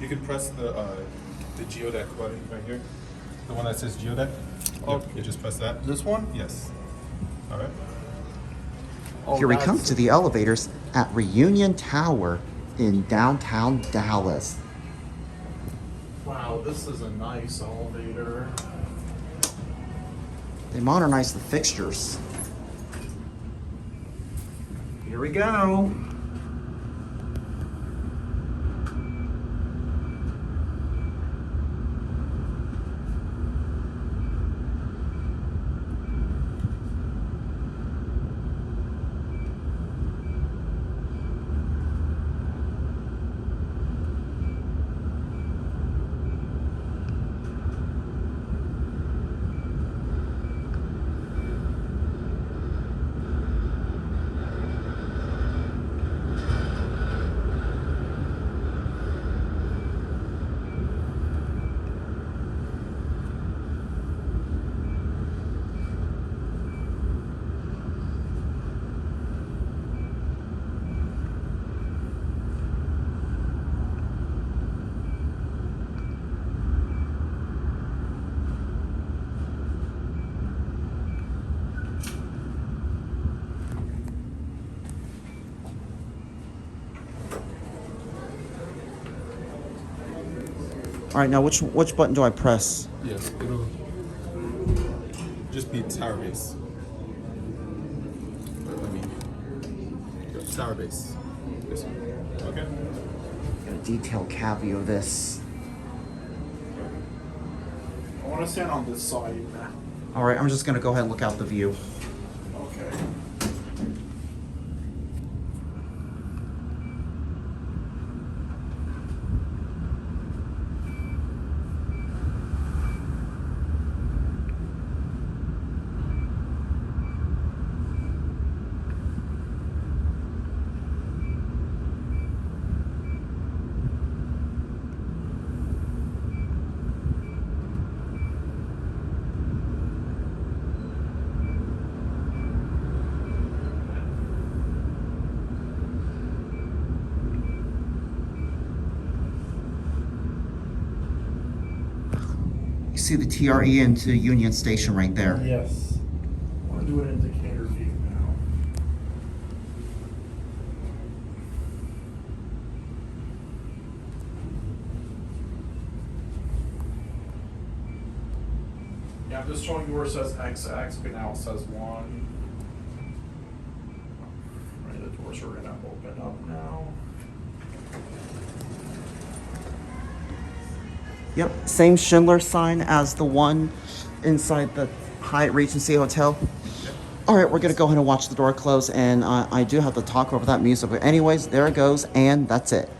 You can press the geodeck button right here. The one that says geodeck. Oh, Yep, you just press that. This one? Yes. All right. Oh, Here we come that's- to the elevators at Reunion Tower in downtown Dallas. Wow, this is a nice elevator. They modernized the fixtures. Here we go. All right, now which button do I press? Yes, it'll just be tower base. Let me. Tower base. This one. Okay. Got a detailed copy of this. I want to stand on this side. All right, I'm just gonna go ahead and look out the view. Okay. You see the TRE into Union Station right there. Yes. I want to do an indicator view now. Yeah, I'm just showing you where it says XX, but now it says 1. Right, the doors are gonna open up now. Yep, same Schindler sign as the one inside the Hyatt Regency Hotel. All right, we're gonna go ahead and watch the door close, and I do have to talk over that music. But anyways, there it goes, and that's it.